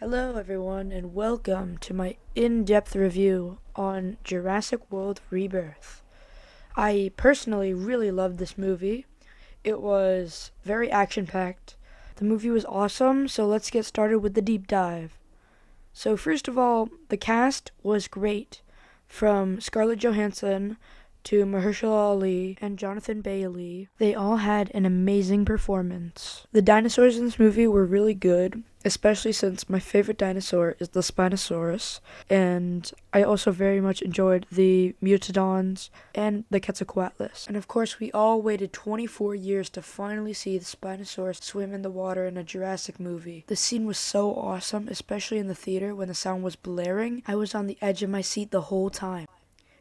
Hello, everyone, and welcome to my in-depth review on Jurassic World Rebirth. I personally really loved this movie. It was very action-packed. The movie was awesome, so let's get started with the deep dive. So, first of all, the cast was great. From Scarlett Johansson to Mahershala Ali and Jonathan Bailey, they all had an amazing performance. The dinosaurs in this movie were really good, especially since my favorite dinosaur is the Spinosaurus, and I also very much enjoyed the Mutodons and the Quetzalcoatlus. And of course, we all waited 24 years to finally see the Spinosaurus swim in the water in a Jurassic movie. The scene was so awesome, especially in the theater when the sound was blaring. I was on the edge of my seat the whole time.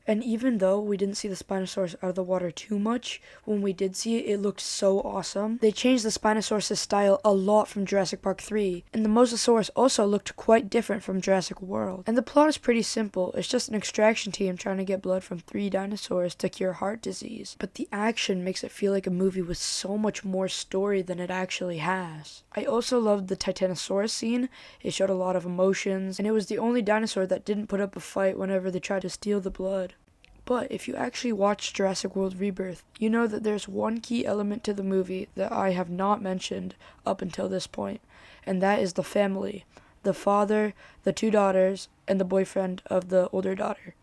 And even though we didn't see the Spinosaurus out of the water too much, when we did see it, it looked so awesome. They changed the Spinosaurus' style a lot from Jurassic Park 3, and the Mosasaurus also looked quite different from Jurassic World. And the plot is pretty simple. It's just an extraction team trying to get blood from 3 dinosaurs to cure heart disease. But the action makes it feel like a movie with so much more story than it actually has. I also loved the Titanosaurus scene. It showed a lot of emotions, and it was the only dinosaur that didn't put up a fight whenever they tried to steal the blood. But if you actually watch Jurassic World Rebirth, you know that there's one key element to the movie that I have not mentioned up until this point, and that is the family. The father, the 2 daughters, and the boyfriend of the older daughter.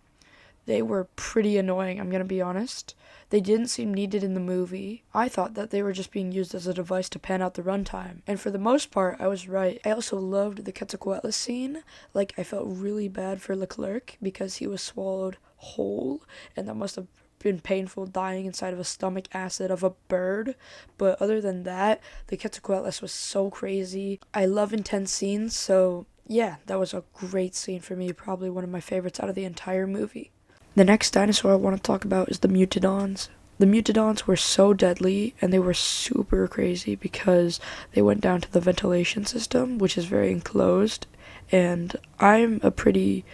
They were pretty annoying, I'm gonna be honest. They didn't seem needed in the movie. I thought that they were just being used as a device to pan out the runtime. And for the most part, I was right. I also loved the Quetzalcoatlus scene. I felt really bad for Leclerc because he was swallowed whole, and that must have been painful dying inside of a stomach acid of a bird. But other than that, the Quetzalcoatlus was so crazy. I love intense scenes, so yeah, that was a great scene for me. Probably one of my favorites out of the entire movie. The next dinosaur I want to talk about is the Mutodons. The Mutodons were so deadly, and they were super crazy because they went down to the ventilation system, which is very enclosed, and I'm a pretty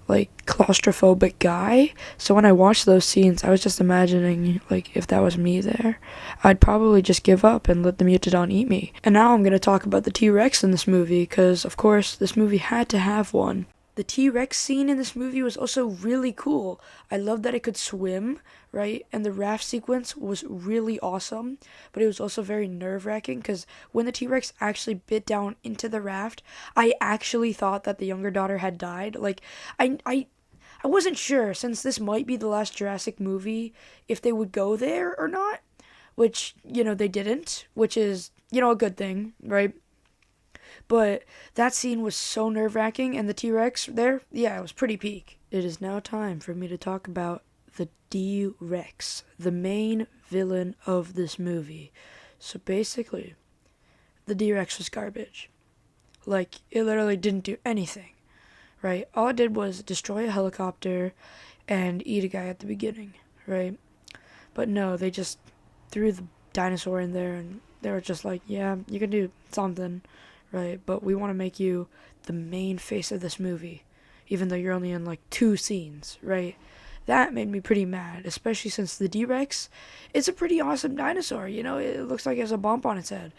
claustrophobic guy, so when I watched those scenes, I was just imagining, if that was me there, I'd probably just give up and let the Mutodon eat me. And now I'm gonna talk about the T-Rex in this movie, because, of course, this movie had to have one. The T-Rex scene in this movie was also really cool. I loved that it could swim, right? And the raft sequence was really awesome, but it was also very nerve-wracking because when the T-Rex actually bit down into the raft, I actually thought that the younger daughter had died. I wasn't sure, since this might be the last Jurassic movie, if they would go there or not, which, they didn't, which is, a good thing, right? But that scene was so nerve-wracking, and the T-Rex there, yeah, it was pretty peak. It is now time for me to talk about the D-Rex, the main villain of this movie. So basically, the D-Rex was garbage. It literally didn't do anything, right? All it did was destroy a helicopter and eat a guy at the beginning, right? But no, they just threw the dinosaur in there, and they were just like, yeah, you can do something, right? But we want to make you the main face of this movie, even though you're only in 2 scenes, right? That made me pretty mad, especially since the D-Rex, it's a pretty awesome dinosaur, it looks like it has a bump on its head.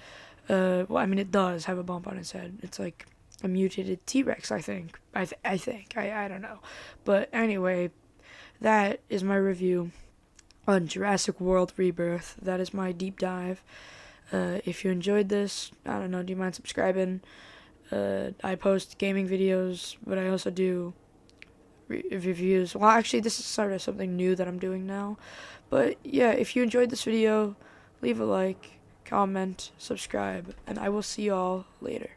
It does have a bump on its head. It's like a mutated T-Rex, I think. I don't know. But anyway, that is my review on Jurassic World Rebirth. That is my deep dive. If you enjoyed this, I don't know, do you mind subscribing? I post gaming videos, but I also do reviews. Well, actually, this is sort of something new that I'm doing now. But yeah, if you enjoyed this video, leave a like, comment, subscribe, and I will see y'all later.